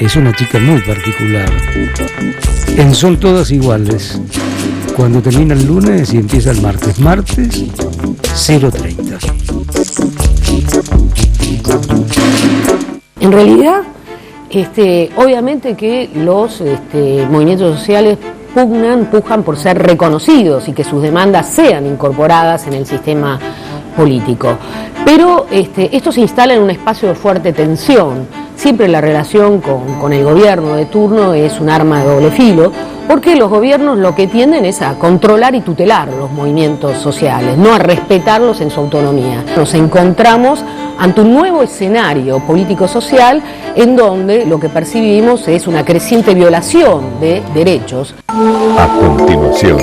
Es una chica muy particular. En Son Todas Iguales, cuando termina el lunes y empieza el martes. Martes, 0:30. En realidad, obviamente que los movimientos sociales pujan por ser reconocidos y que sus demandas sean incorporadas en el sistema político. Pero esto se instala en un espacio de fuerte tensión. Siempre la relación con el gobierno de turno es un arma de doble filo, porque los gobiernos lo que tienden es a controlar y tutelar los movimientos sociales, no a respetarlos en su autonomía. Nos encontramos ante un nuevo escenario político-social en donde lo que percibimos es una creciente violación de derechos. A continuación,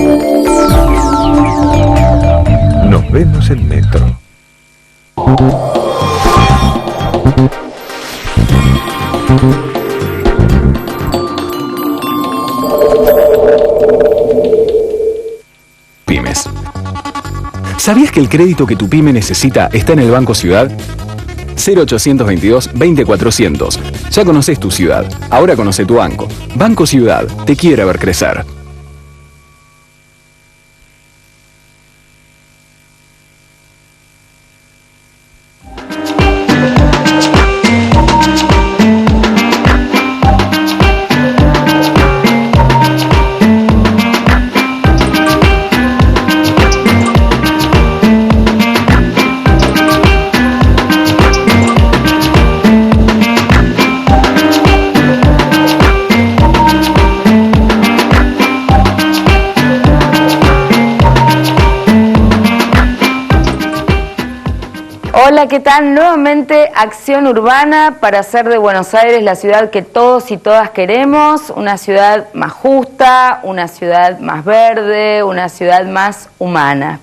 nos vemos en Metro. Pymes. ¿Sabías que el crédito que tu pyme necesita está en el Banco Ciudad? 0822 20400. Ya conoces tu ciudad, ahora conoce tu banco. Banco Ciudad, te quiere ver crecer. Hola, ¿qué tal? Nuevamente Acción Urbana para hacer de Buenos Aires la ciudad que todos y todas queremos, una ciudad más justa, una ciudad más verde, una ciudad más humana.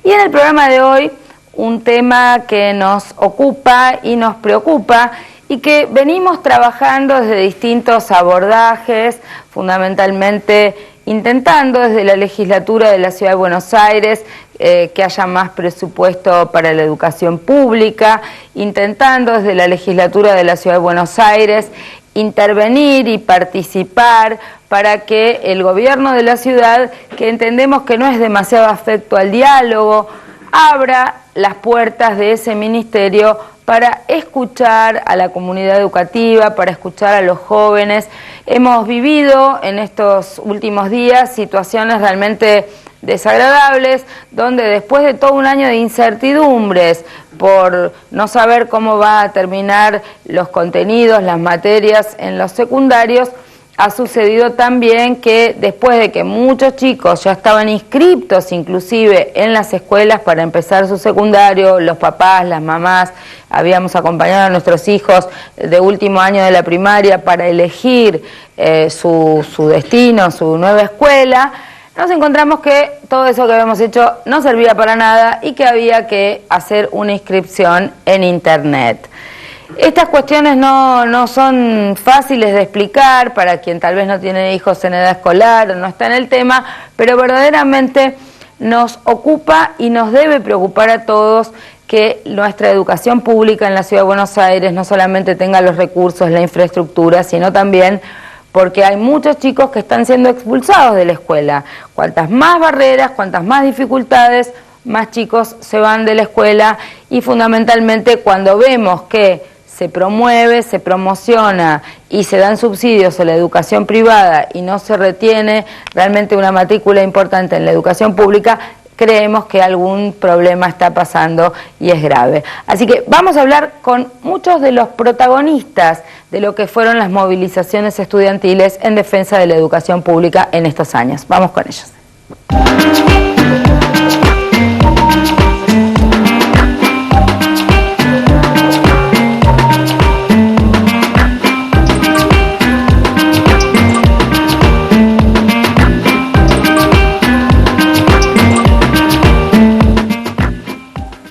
Y en el programa de hoy, un tema que nos ocupa y nos preocupa y que venimos trabajando desde distintos abordajes, fundamentalmente intentando desde la legislatura de la Ciudad de Buenos Aires que haya más presupuesto para la educación pública, intentando desde la legislatura de la Ciudad de Buenos Aires intervenir y participar para que el gobierno de la ciudad, que entendemos que no es demasiado afecto al diálogo, abra las puertas de ese ministerio para escuchar a la comunidad educativa, para escuchar a los jóvenes. Hemos vivido en estos últimos días situaciones realmente desagradables, donde después de todo un año de incertidumbres por no saber cómo va a terminar los contenidos, las materias en los secundarios, ha sucedido también que después de que muchos chicos ya estaban inscriptos inclusive en las escuelas para empezar su secundario, los papás, las mamás, habíamos acompañado a nuestros hijos de último año de la primaria para elegir su destino, su nueva escuela, nos encontramos que todo eso que habíamos hecho no servía para nada y que había que hacer una inscripción en internet. Estas cuestiones no son fáciles de explicar para quien tal vez no tiene hijos en edad escolar o no está en el tema, pero verdaderamente nos ocupa y nos debe preocupar a todos que nuestra educación pública en la Ciudad de Buenos Aires no solamente tenga los recursos, la infraestructura, sino también porque hay muchos chicos que están siendo expulsados de la escuela. Cuantas más barreras, cuantas más dificultades, más chicos se van de la escuela y fundamentalmente cuando vemos que se promueve, se promociona y se dan subsidios a la educación privada y no se retiene realmente una matrícula importante en la educación pública, creemos que algún problema está pasando y es grave. Así que vamos a hablar con muchos de los protagonistas de lo que fueron las movilizaciones estudiantiles en defensa de la educación pública en estos años. Vamos con ellos.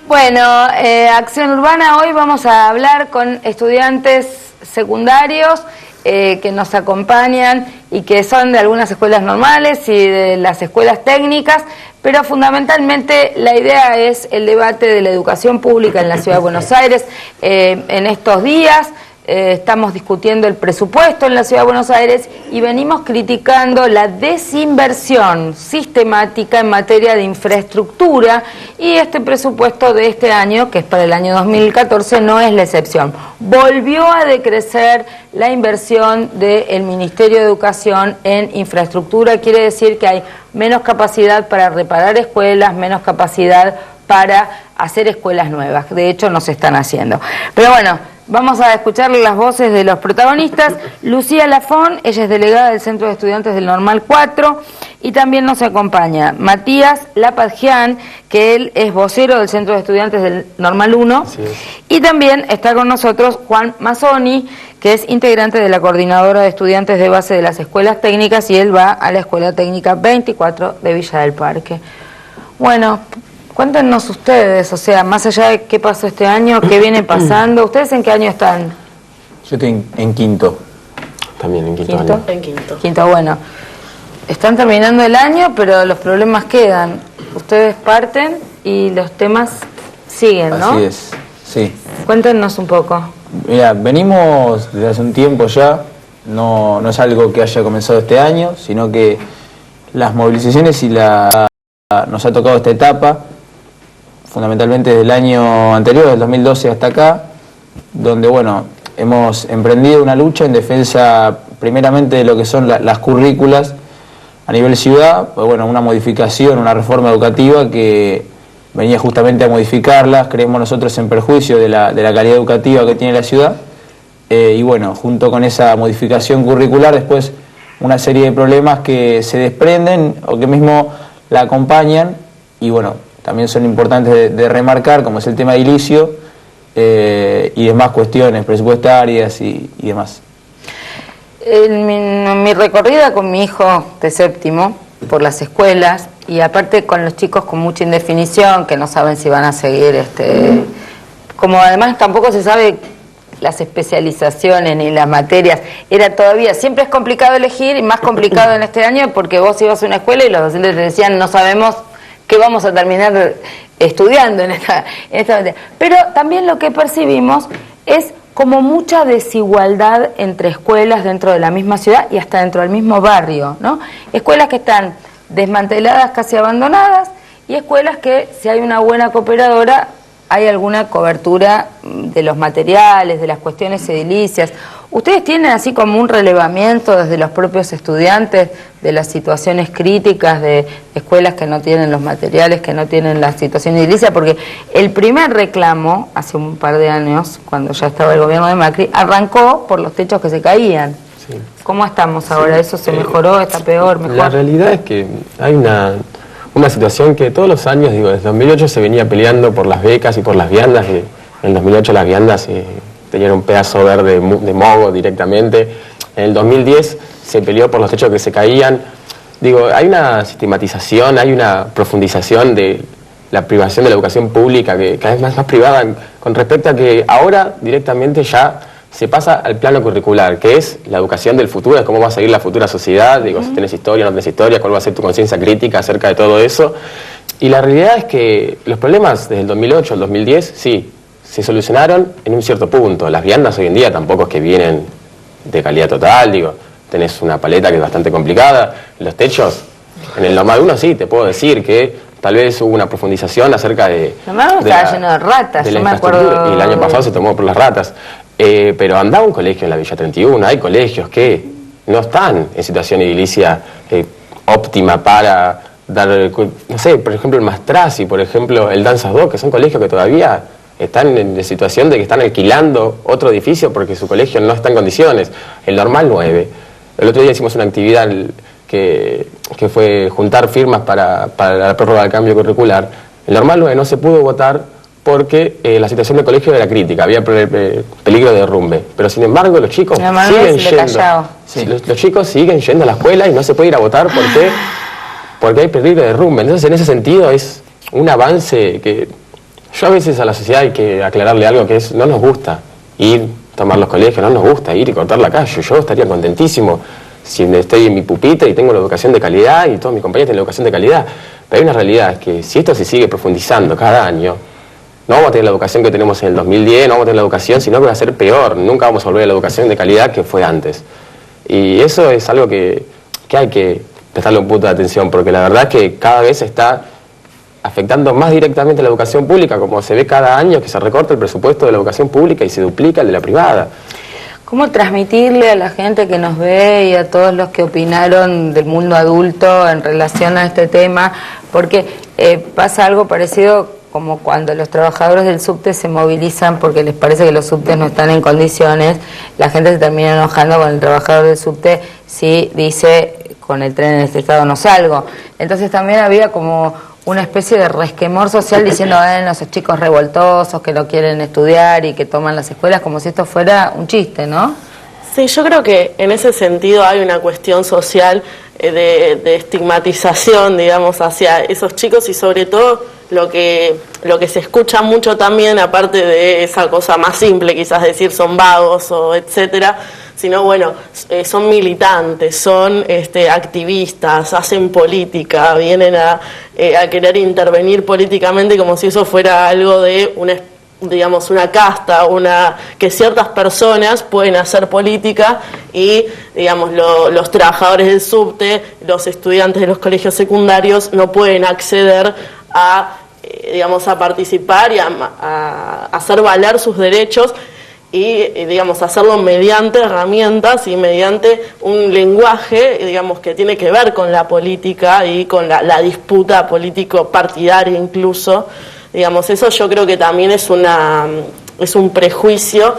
Bueno, Acción Urbana, hoy vamos a hablar con estudiantes secundarios que nos acompañan y que son de algunas escuelas normales y de las escuelas técnicas, pero fundamentalmente la idea es el debate de la educación pública en la Ciudad de Buenos Aires en estos días. estamos discutiendo el presupuesto en la Ciudad de Buenos Aires y venimos criticando la desinversión sistemática en materia de infraestructura, y este presupuesto de este año, que es para el año 2014, no es la excepción. Volvió a decrecer la inversión del Ministerio de Educación en infraestructura, quiere decir que hay menos capacidad para reparar escuelas, menos capacidad para hacer escuelas nuevas. De hecho, no se están haciendo. Pero bueno, vamos a escuchar las voces de los protagonistas. Lucía Lafón, ella es delegada del Centro de Estudiantes del Normal 4, y también nos acompaña Matías Lapadjian, que él es vocero del Centro de Estudiantes del Normal 1, y también está con nosotros Juan Mazzoni, que es integrante de la Coordinadora de Estudiantes de Base de las Escuelas Técnicas, y él va a la Escuela Técnica 24 de Villa del Parque. Bueno, cuéntenos ustedes, o sea, más allá de qué pasó este año, qué viene pasando. ¿Ustedes en qué año están? Yo estoy en quinto. También en quinto año. En quinto. Quinto, bueno. Están terminando el año, pero los problemas quedan. Ustedes parten y los temas siguen, ¿no? Así es, sí. Cuéntenos un poco. Mira, venimos desde hace un tiempo ya, no es algo que haya comenzado este año, sino que las movilizaciones nos ha tocado esta etapa, fundamentalmente desde el año anterior, del 2012 hasta acá, donde, bueno, hemos emprendido una lucha en defensa primeramente de lo que son las currículas a nivel ciudad, pues bueno, una modificación, una reforma educativa que venía justamente a modificarlas, creemos nosotros en perjuicio de la calidad educativa que tiene la ciudad, y bueno, junto con esa modificación curricular, después una serie de problemas que se desprenden o que mismo la acompañan, y bueno, también son importantes de remarcar, como es el tema edilicio y demás cuestiones presupuestarias y demás. En mi recorrida con mi hijo de séptimo por las escuelas, y aparte con los chicos con mucha indefinición, que no saben si van a seguir, como además tampoco se sabe las especializaciones ni las materias, siempre es complicado elegir, y más complicado en este año porque vos ibas a una escuela y los docentes te decían no sabemos qué vamos a terminar estudiando en esta materia. Pero también lo que percibimos es como mucha desigualdad entre escuelas dentro de la misma ciudad y hasta dentro del mismo barrio, ¿no? Escuelas que están desmanteladas, casi abandonadas, y escuelas que, si hay una buena cooperadora, hay alguna cobertura de los materiales, de las cuestiones edilicias. ¿Ustedes tienen así como un relevamiento desde los propios estudiantes de las situaciones críticas de escuelas que no tienen los materiales, que no tienen la situación edilicia? Porque el primer reclamo, hace un par de años, cuando ya estaba el gobierno de Macri, arrancó por los techos que se caían. Sí. ¿Cómo estamos ahora? Sí. ¿Eso se mejoró? ¿Está peor? ¿Mejor? La realidad es que hay una situación que todos los años, desde 2008 se venía peleando por las becas y por las viandas. Y en 2008 las viandas tenían un pedazo verde de mogo directamente. En el 2010 se peleó por los techos que se caían. Hay una sistematización, hay una profundización de la privación de la educación pública, que cada vez más privada, con respecto a que ahora directamente ya se pasa al plano curricular, que es la educación del futuro, es cómo va a seguir la futura sociedad, si tenés historia, no tenés historia, cuál va a ser tu conciencia crítica acerca de todo eso. Y la realidad es que los problemas desde el 2008 al 2010, sí, se solucionaron en un cierto punto. Las viandas hoy en día tampoco es que vienen de calidad total, tenés una paleta que es bastante complicada. Los techos, en el Normal 1 sí, te puedo decir que tal vez hubo una profundización acerca de... Normal 1 estaba lleno de ratas, yo me acuerdo. Y el año pasado se tomó por las ratas. Pero andaba un colegio en la Villa 31, hay colegios que no están en situación edilicia óptima para dar, no sé, por ejemplo el Mastrazzi, por ejemplo el Danzas 2, que son colegios que todavía están en situación de que están alquilando otro edificio porque su colegio no está en condiciones. El Normal 9, el otro día hicimos una actividad que fue juntar firmas para la prórroga del cambio curricular. El Normal 9 no se pudo votar porque la situación del colegio era crítica, había peligro de derrumbe. Pero sin embargo los chicos siguen yendo. Sí. Los chicos siguen yendo a la escuela y no se puede ir a votar porque hay peligro de derrumbe. Entonces en ese sentido es un avance que yo a veces a la sociedad hay que aclararle algo que es, no nos gusta ir a tomar los colegios, no nos gusta ir y cortar la calle. Yo estaría contentísimo si estoy en mi pupitre y tengo la educación de calidad y todos mis compañeros tienen la educación de calidad. Pero hay una realidad, es que si esto se sigue profundizando cada año, no vamos a tener la educación que tenemos en el 2010, no vamos a tener la educación, sino que va a ser peor, nunca vamos a volver a la educación de calidad que fue antes. Y eso es algo que hay que prestarle un punto de atención, porque la verdad es que cada vez está afectando más directamente a la educación pública, como se ve cada año que se recorta el presupuesto de la educación pública y se duplica el de la privada. ¿Cómo transmitirle a la gente que nos ve y a todos los que opinaron del mundo adulto en relación a este tema? Porque pasa algo parecido como cuando los trabajadores del subte se movilizan porque les parece que los subtes no están en condiciones, la gente se termina enojando con el trabajador del subte si dice, con el tren en este estado no salgo. Entonces también había como una especie de resquemor social diciendo, esos chicos revoltosos que no quieren estudiar y que toman las escuelas, como si esto fuera un chiste, ¿no? Sí, yo creo que en ese sentido hay una cuestión social de estigmatización, digamos, hacia esos chicos y sobre todo lo que se escucha mucho también, aparte de esa cosa más simple, quizás decir son vagos o etcétera, sino bueno, son militantes, son activistas, hacen política, vienen a querer intervenir políticamente como si eso fuera algo de una casta, que ciertas personas pueden hacer política y, digamos, los trabajadores del subte, los estudiantes de los colegios secundarios no pueden acceder a participar y a hacer valer sus derechos y, digamos, hacerlo mediante herramientas y mediante un lenguaje, digamos, que tiene que ver con la política y con la disputa político-partidaria incluso. Digamos, eso yo creo que también es un prejuicio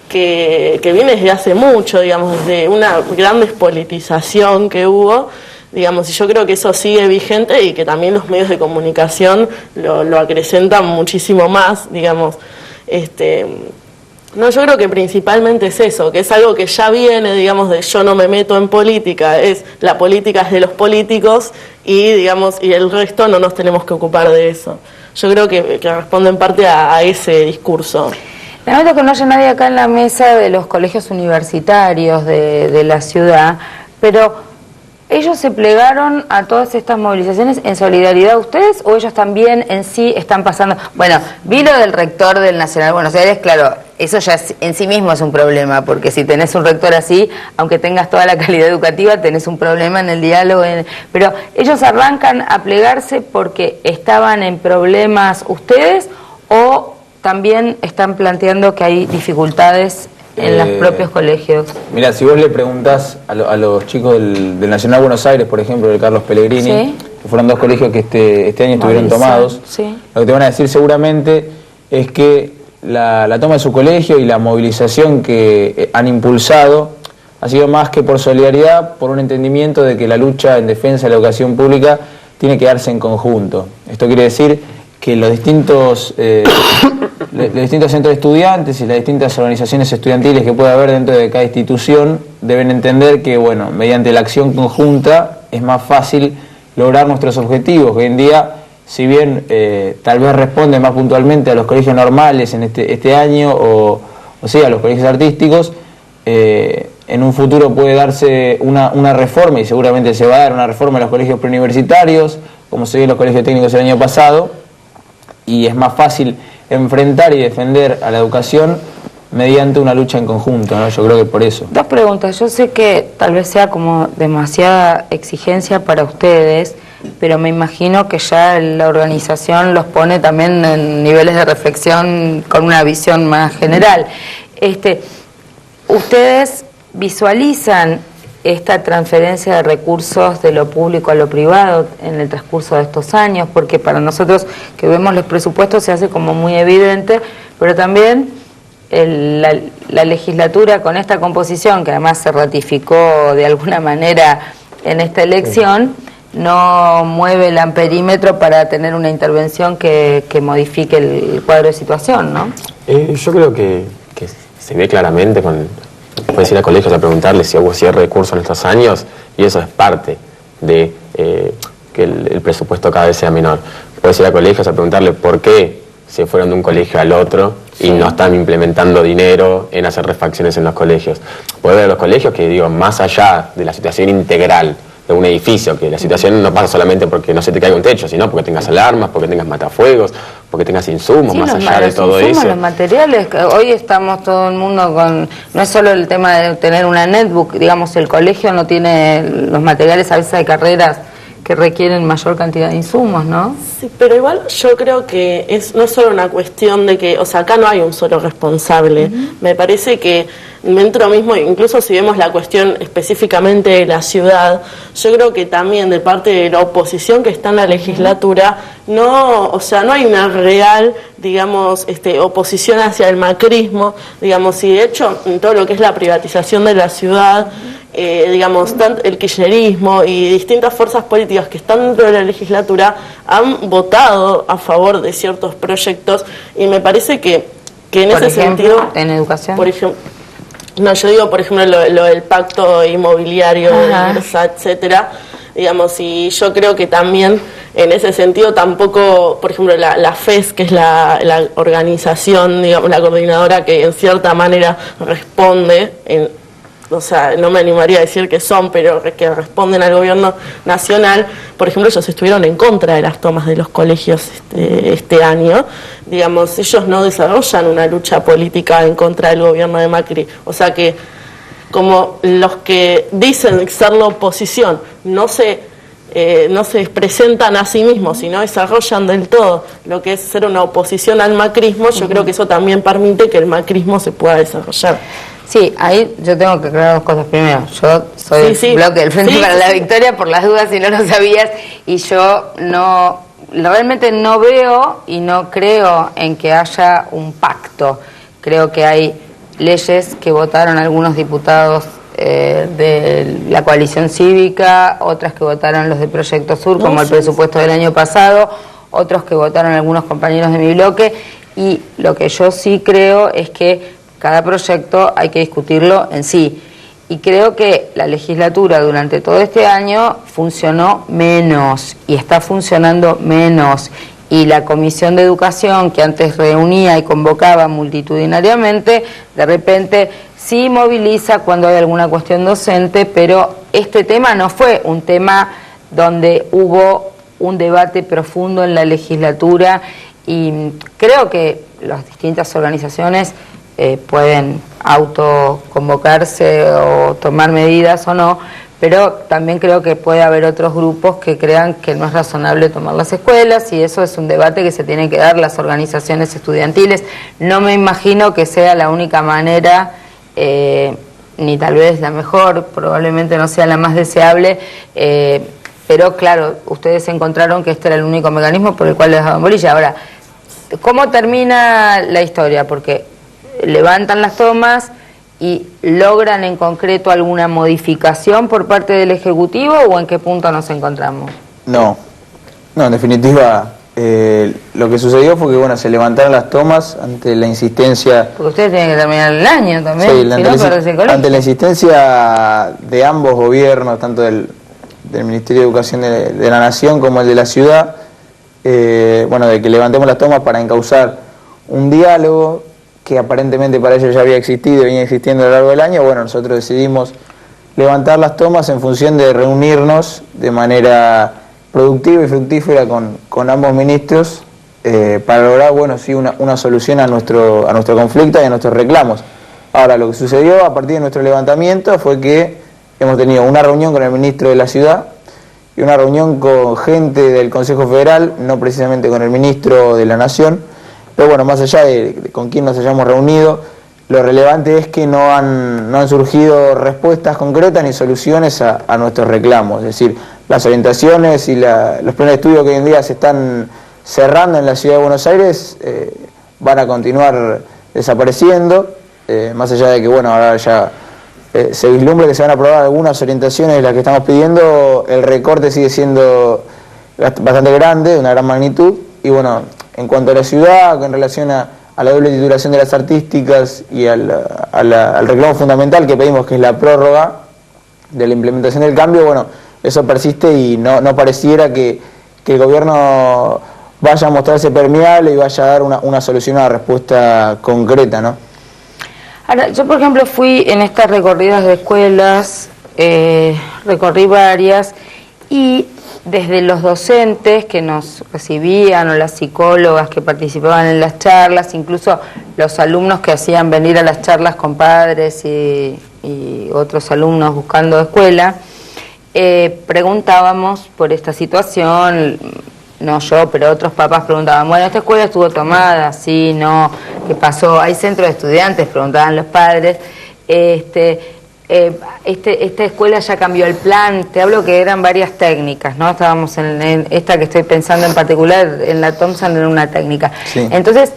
que viene desde hace mucho, digamos, desde una gran despolitización que hubo, digamos, y yo creo que eso sigue vigente y que también los medios de comunicación lo acrecentan muchísimo más, digamos. No, yo creo que principalmente es eso, que es algo que ya viene, digamos, de yo no me meto en política, la política es de los políticos y, digamos, y el resto no nos tenemos que ocupar de eso. Yo creo que responde en parte a ese discurso. Lamento que no haya nadie acá en la mesa de los colegios universitarios de la ciudad, pero ¿ellos se plegaron a todas estas movilizaciones en solidaridad a ustedes o ellos también en sí están pasando? Bueno, vi lo del rector del Nacional Buenos Aires, claro, eso ya en sí mismo es un problema, porque si tenés un rector así, aunque tengas toda la calidad educativa, tenés un problema en el diálogo. Pero ellos arrancan a plegarse porque estaban en problemas ustedes o también están planteando que hay dificultades en los propios colegios. Mira, si vos le preguntás a los chicos del Nacional Buenos Aires, por ejemplo, de Carlos Pellegrini, ¿sí?, que fueron dos colegios que este año estuvieron tomados, ¿sí?, lo que te van a decir seguramente es que la toma de su colegio y la movilización que han impulsado ha sido más que por solidaridad, por un entendimiento de que la lucha en defensa de la educación pública tiene que darse en conjunto. Esto quiere decir que los distintos centros de estudiantes y las distintas organizaciones estudiantiles que puede haber dentro de cada institución deben entender que, bueno, mediante la acción conjunta es más fácil lograr nuestros objetivos. Hoy en día, si bien tal vez responde más puntualmente a los colegios normales en este año o sea, a los colegios artísticos, en un futuro puede darse una reforma, y seguramente se va a dar una reforma en los colegios preuniversitarios, como se dio en los colegios técnicos el año pasado, y es más fácil enfrentar y defender a la educación mediante una lucha en conjunto, ¿no? Yo creo que por eso. Dos preguntas. Yo sé que tal vez sea como demasiada exigencia para ustedes, pero me imagino que ya la organización los pone también en niveles de reflexión con una visión más general. ¿Ustedes visualizan esta transferencia de recursos de lo público a lo privado en el transcurso de estos años? Porque para nosotros que vemos los presupuestos se hace como muy evidente, pero también la legislatura con esta composición, que además se ratificó de alguna manera en esta elección, no mueve el amperímetro para tener una intervención que modifique el cuadro de situación, ¿no? Yo creo que se ve claramente puedes ir a colegios a preguntarles si hubo cierre de curso en estos años, y eso es parte de que el presupuesto cada vez sea menor. Puedes ir a colegios a preguntarle por qué se fueron de un colegio al otro y no están implementando dinero en hacer refacciones en los colegios. Puedes ver los colegios que, digo, más allá de la situación integral de un edificio, que la situación no pasa solamente porque no se te caiga un techo, sino porque tengas alarmas, porque tengas matafuegos, porque tengas insumos, Sí, más allá de todo insumos, eso. Los materiales, que hoy estamos todo el mundo con, no es solo el tema de tener una netbook, digamos, el colegio no tiene los materiales a veces de carreras que requieren mayor cantidad de insumos, ¿no? Sí, pero igual yo creo que no es solo una cuestión de que, o sea, acá no hay un solo responsable. Me parece que dentro mismo, incluso si vemos la cuestión específicamente de la ciudad, yo creo que también de parte de la oposición que está en la legislatura, no, o sea, no hay una real, digamos, oposición hacia el macrismo, digamos, y de hecho en todo lo que es la privatización de la ciudad, digamos, tanto el kirchnerismo y distintas fuerzas políticas que están dentro de la legislatura han votado a favor de ciertos proyectos, y me parece que en ese sentido, en educación, por ejemplo, no, yo digo, por ejemplo, lo del pacto inmobiliario, etcétera, digamos, y yo creo que también en ese sentido tampoco, por ejemplo, la FES, que es la organización, digamos, la coordinadora que en cierta manera responde, o sea, no me animaría a decir que son, pero que responden al gobierno nacional, por ejemplo, ellos estuvieron en contra de las tomas de los colegios este año. Digamos, ellos no desarrollan una lucha política en contra del gobierno de Macri. O sea que, como los que dicen ser la oposición no se presentan a sí mismos, sino desarrollan del todo lo que es ser una oposición al macrismo, yo creo que eso también permite que el macrismo se pueda desarrollar. Sí, ahí yo tengo que aclarar dos cosas. Primero, yo soy del bloque del Frente para la Victoria, por las dudas si no lo sabías, y yo realmente no veo y no creo en que haya un pacto. Creo que hay leyes que votaron algunos diputados de la coalición cívica, otras que votaron los de Proyecto Sur, como el presupuesto del año pasado, otros que votaron algunos compañeros de mi bloque, y lo que yo sí creo es que cada proyecto hay que discutirlo en sí. Y creo que la legislatura durante todo este año funcionó menos y está funcionando menos. Y la Comisión de Educación, que antes reunía y convocaba multitudinariamente, de repente sí moviliza cuando hay alguna cuestión docente, pero este tema no fue un tema donde hubo un debate profundo en la legislatura, y creo que las distintas organizaciones pueden autoconvocarse o tomar medidas o no, pero también creo que puede haber otros grupos que crean que no es razonable tomar las escuelas, y eso es un debate que se tiene que dar las organizaciones estudiantiles. No me imagino que sea la única manera, ni tal vez la mejor, probablemente no sea la más deseable, pero claro, ustedes encontraron que este era el único mecanismo por el cual les daban bolilla. Ahora, ¿cómo termina la historia? Porque levantan las tomas y logran en concreto alguna modificación por parte del Ejecutivo, ¿o en qué punto nos encontramos? No, en definitiva lo que sucedió fue que bueno, se levantaron las tomas ante la insistencia. Porque ustedes tienen que terminar el año también, sí, ante la insistencia de ambos gobiernos, tanto del Ministerio de Educación de la Nación como el de la ciudad, bueno, de que levantemos las tomas para encauzar un diálogo que aparentemente para ellos ya había existido y venía existiendo a lo largo del año. Bueno, nosotros decidimos levantar las tomas en función de reunirnos de manera productiva y fructífera con ambos ministros para lograr, bueno, sí, una solución a nuestro conflicto y a nuestros reclamos. Ahora, lo que sucedió a partir de nuestro levantamiento fue que hemos tenido una reunión con el ministro de la ciudad y una reunión con gente del Consejo Federal, no precisamente con el ministro de la Nación. Pero bueno, más allá de con quién nos hayamos reunido, lo relevante es que no han surgido respuestas concretas ni soluciones a nuestros reclamos. Es decir, las orientaciones y los planes de estudio que hoy en día se están cerrando en la ciudad de Buenos Aires van a continuar desapareciendo, más allá de que bueno, ahora ya se vislumbra que se van a aprobar algunas orientaciones de las que estamos pidiendo. El recorte sigue siendo bastante grande, de una gran magnitud, y bueno, en cuanto a la ciudad, en relación a la doble titulación de las artísticas y al reclamo fundamental que pedimos, que es la prórroga de la implementación del cambio, bueno, eso persiste y no pareciera que el gobierno vaya a mostrarse permeable y vaya a dar una solución, una respuesta concreta, ¿no? Ahora, yo por ejemplo fui en estas recorridas de escuelas, recorrí varias, Y desde los docentes que nos recibían o las psicólogas que participaban en las charlas, incluso los alumnos que hacían venir a las charlas con padres y otros alumnos buscando escuela, preguntábamos por esta situación, no yo, pero otros papás preguntaban, bueno, ¿esta escuela estuvo tomada? Sí, no, ¿qué pasó? ¿Hay centro de estudiantes? Preguntaban los padres. Esta escuela ya cambió el plan. Te hablo que eran varias técnicas, ¿no? Estábamos en esta que estoy pensando en particular, en la Thompson era una técnica. Sí. Entonces,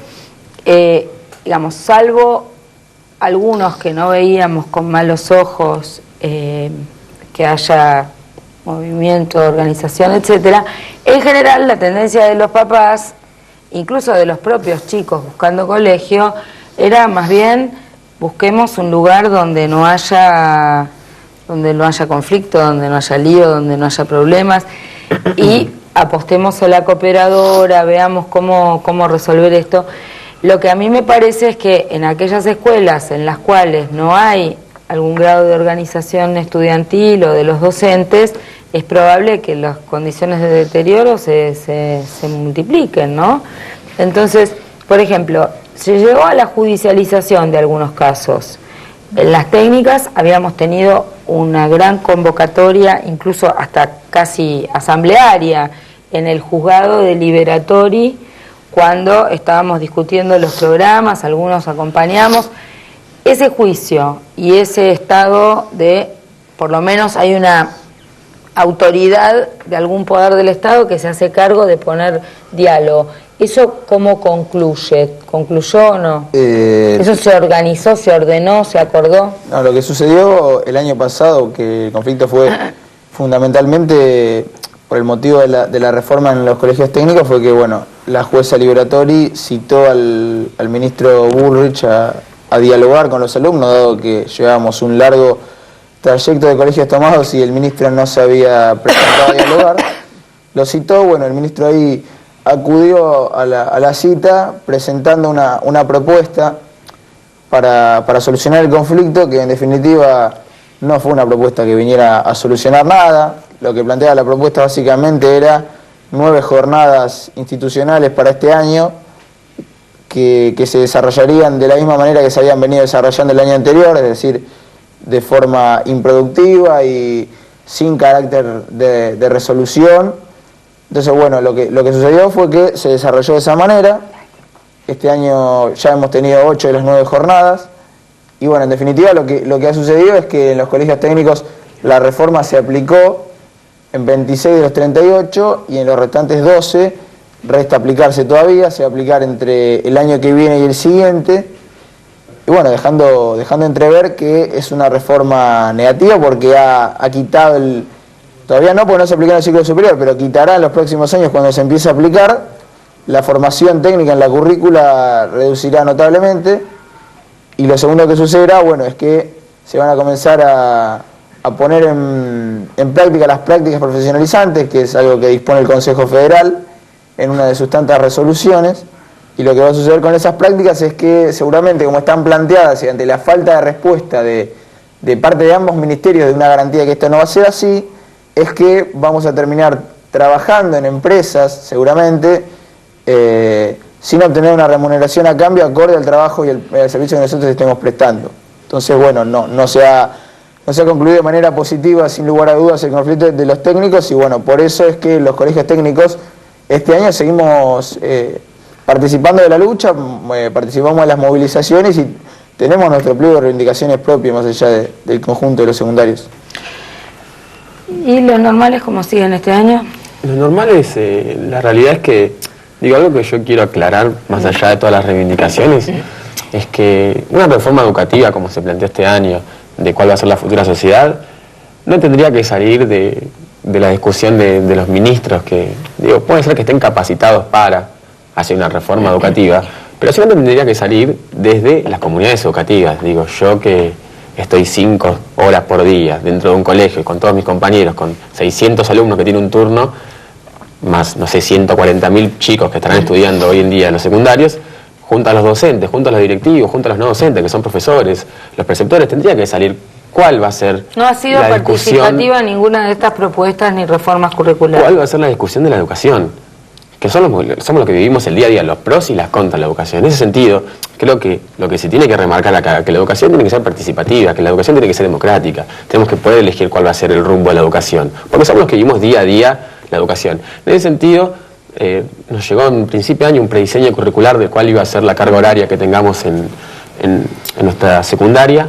digamos, salvo algunos que no veíamos con malos ojos que haya movimiento, organización, etcétera, en general la tendencia de los papás, incluso de los propios chicos buscando colegio, era más bien busquemos un lugar donde no haya conflicto, donde no haya lío, donde no haya problemas y apostemos a la cooperadora, veamos cómo resolver esto. Lo que a mí me parece es que en aquellas escuelas en las cuales no hay algún grado de organización estudiantil o de los docentes, es probable que las condiciones de deterioro se multipliquen, ¿no? Entonces, por ejemplo, se llegó a la judicialización de algunos casos. En las técnicas habíamos tenido una gran convocatoria, incluso hasta casi asamblearia, en el juzgado deliberatorio, cuando estábamos discutiendo los programas, algunos acompañamos. Ese juicio y ese estado de, por lo menos hay una autoridad de algún poder del Estado que se hace cargo de poner diálogo. ¿Eso cómo concluye? ¿Concluyó o no? ¿Eso se organizó, se ordenó, se acordó? No, lo que sucedió el año pasado, que el conflicto fue fundamentalmente por el motivo de la reforma en los colegios técnicos, fue que, bueno, la jueza Liberatori citó al ministro Bullrich a dialogar con los alumnos, dado que llevábamos un largo trayecto de colegios tomados y el ministro no se había presentado a dialogar. Lo citó, bueno, el ministro ahí acudió a la cita presentando una propuesta para solucionar el conflicto, que en definitiva no fue una propuesta que viniera a solucionar nada. Lo que planteaba la propuesta básicamente era 9 jornadas institucionales para este año que se desarrollarían de la misma manera que se habían venido desarrollando el año anterior, es decir, de forma improductiva y sin carácter de resolución. Entonces, bueno, lo que sucedió fue que se desarrolló de esa manera. Este año ya hemos tenido 8 de las 9 jornadas. Y bueno, en definitiva lo que ha sucedido es que en los colegios técnicos la reforma se aplicó en 26 de los 38 y en los restantes 12 resta aplicarse todavía. Se va a aplicar entre el año que viene y el siguiente. Y bueno, dejando entrever que es una reforma negativa porque ha quitado todavía no, porque no se aplica en el ciclo superior, pero quitará en los próximos años cuando se empiece a aplicar. La formación técnica en la currícula reducirá notablemente. Y lo segundo que sucederá, bueno, es que se van a comenzar a poner en práctica las prácticas profesionalizantes, que es algo que dispone el Consejo Federal en una de sus tantas resoluciones. Y lo que va a suceder con esas prácticas es que seguramente, como están planteadas y ante la falta de respuesta de parte de ambos ministerios de una garantía de que esto no va a ser así, es que vamos a terminar trabajando en empresas, seguramente, sin obtener una remuneración a cambio acorde al trabajo y al servicio que nosotros estemos prestando. Entonces, bueno, no se ha concluido de manera positiva, sin lugar a dudas, el conflicto de los técnicos, y bueno, por eso es que los colegios técnicos este año seguimos participando de la lucha, participamos en las movilizaciones y tenemos nuestro pliego de reivindicaciones propias más allá del conjunto de los secundarios. ¿Y los normales cómo siguen este año? Los normales, la realidad es que, algo que yo quiero aclarar, más allá de todas las reivindicaciones, es que una reforma educativa como se planteó este año, de cuál va a ser la futura sociedad, no tendría que salir de la discusión de los ministros que, puede ser que estén capacitados para hacer una reforma educativa, pero simplemente tendría que salir desde las comunidades educativas. Yo que estoy 5 horas por día dentro de un colegio con todos mis compañeros, con 600 alumnos que tienen un turno, más, 140.000 chicos que estarán estudiando hoy en día en los secundarios, junto a los docentes, junto a los directivos, junto a los no docentes, que son profesores, los preceptores, tendría que salir ¿cuál va a ser No ha sido la discusión? participativa ninguna de estas propuestas ni reformas curriculares. ¿Cuál va a ser la discusión de la educación? Que somos los que vivimos el día a día, los pros y las contras de la educación. En ese sentido, creo que lo que se tiene que remarcar acá, que la educación tiene que ser participativa, que la educación tiene que ser democrática. Tenemos que poder elegir cuál va a ser el rumbo de la educación, porque somos los que vivimos día a día la educación. En ese sentido, nos llegó en principio de año un prediseño curricular del cual iba a ser la carga horaria que tengamos en nuestra secundaria,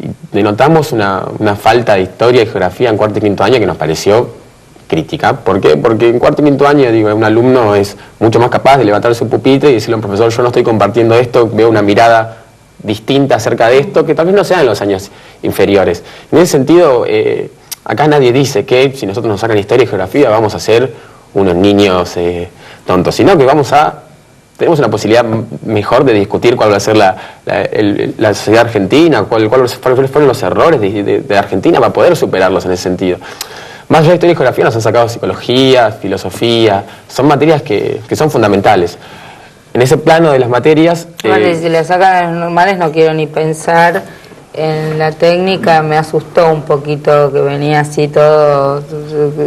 y denotamos una falta de historia y geografía en cuarto y quinto año que nos pareció crítica. ¿Por qué? Porque en cuarto y quinto año, digo, un alumno es mucho más capaz de levantar su pupitre y decirle a un profesor, yo no estoy compartiendo esto, veo una mirada distinta acerca de esto, que tal vez no sea en los años inferiores. En ese sentido, acá nadie dice que si nosotros nos sacan historia y geografía vamos a ser unos niños tontos, sino que tenemos una posibilidad mejor de discutir cuál va a ser la sociedad argentina, cuáles fueron los errores de Argentina para poder superarlos en ese sentido. Más allá de historia y geografía nos han sacado psicología, filosofía, son materias que son fundamentales. En ese plano de las materias... Si le sacan a los normales no quiero ni pensar en la técnica, me asustó un poquito que venía así todo,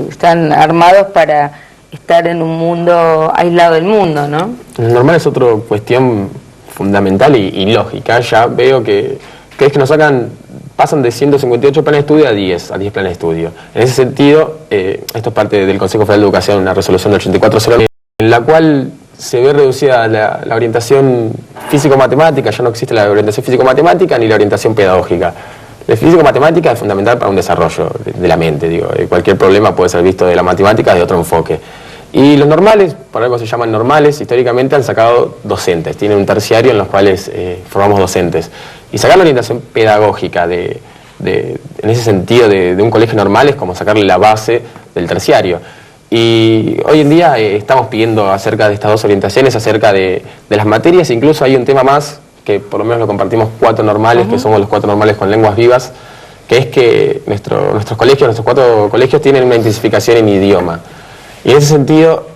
están armados para estar en un mundo aislado del mundo, ¿no? Los normales es otra cuestión fundamental y lógica, ya veo que es que nos pasan de 158 planes de estudio a 10 planes de estudio. En ese sentido, esto es parte del Consejo Federal de Educación, una resolución del 8409, en la cual se ve reducida la orientación físico-matemática, ya no existe la orientación físico-matemática ni la orientación pedagógica. La físico-matemática es fundamental para un desarrollo de la mente, cualquier problema puede ser visto de la matemática de otro enfoque. Y los normales, por algo se llaman normales, históricamente han sacado docentes, tienen un terciario en los cuales formamos docentes. Y sacar la orientación pedagógica en ese sentido de un colegio normal es como sacarle la base del terciario. Y hoy en día estamos pidiendo acerca de estas dos orientaciones, acerca de las materias, incluso hay un tema más, que por lo menos lo compartimos 4 normales, que somos los 4 normales con lenguas vivas, que es que nuestros 4 colegios tienen una intensificación en idioma. Y en ese sentido,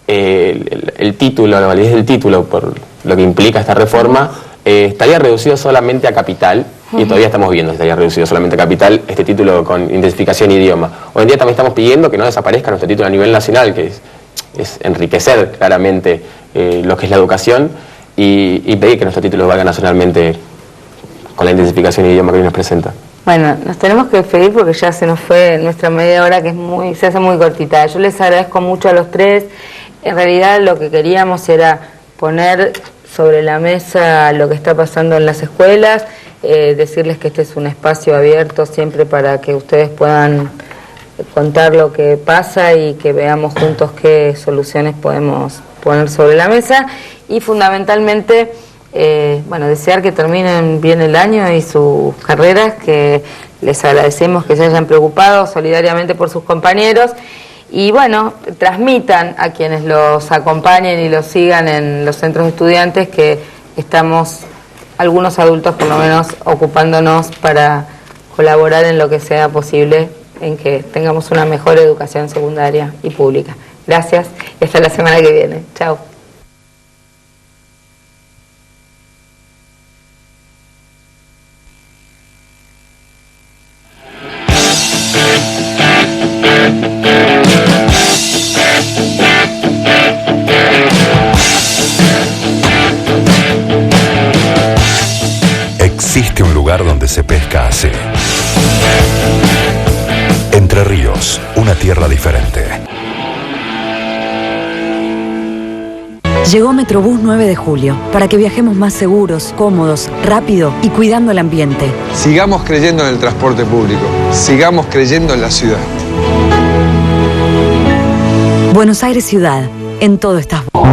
el título, la validez del título, por lo que implica esta reforma, estaría reducido solamente a capital, y todavía estamos viendo si estaría reducido solamente a capital este título con intensificación idioma. Hoy en día también estamos pidiendo que no desaparezca nuestro título a nivel nacional, que es enriquecer claramente lo que es la educación, y pedir que nuestro título valga nacionalmente con la intensificación idioma que hoy nos presenta. Bueno, nos tenemos que despedir porque ya se nos fue nuestra media hora, que se hace muy cortita. Yo les agradezco mucho a los tres. En realidad lo que queríamos era poner sobre la mesa lo que está pasando en las escuelas, decirles que este es un espacio abierto siempre para que ustedes puedan contar lo que pasa y que veamos juntos qué soluciones podemos poner sobre la mesa, y fundamentalmente desear que terminen bien el año y sus carreras, que les agradecemos que se hayan preocupado solidariamente por sus compañeros, y transmitan a quienes los acompañen y los sigan en los centros de estudiantes que estamos, algunos adultos por lo menos, ocupándonos para colaborar en lo que sea posible en que tengamos una mejor educación secundaria y pública. Gracias y hasta la semana que viene. Chao. Existe un lugar donde se pesca así. Entre Ríos, una tierra diferente. Llegó Metrobús 9 de julio, para que viajemos más seguros, cómodos, rápido y cuidando el ambiente. Sigamos creyendo en el transporte público, sigamos creyendo en la ciudad. Buenos Aires Ciudad, en todo estás vos.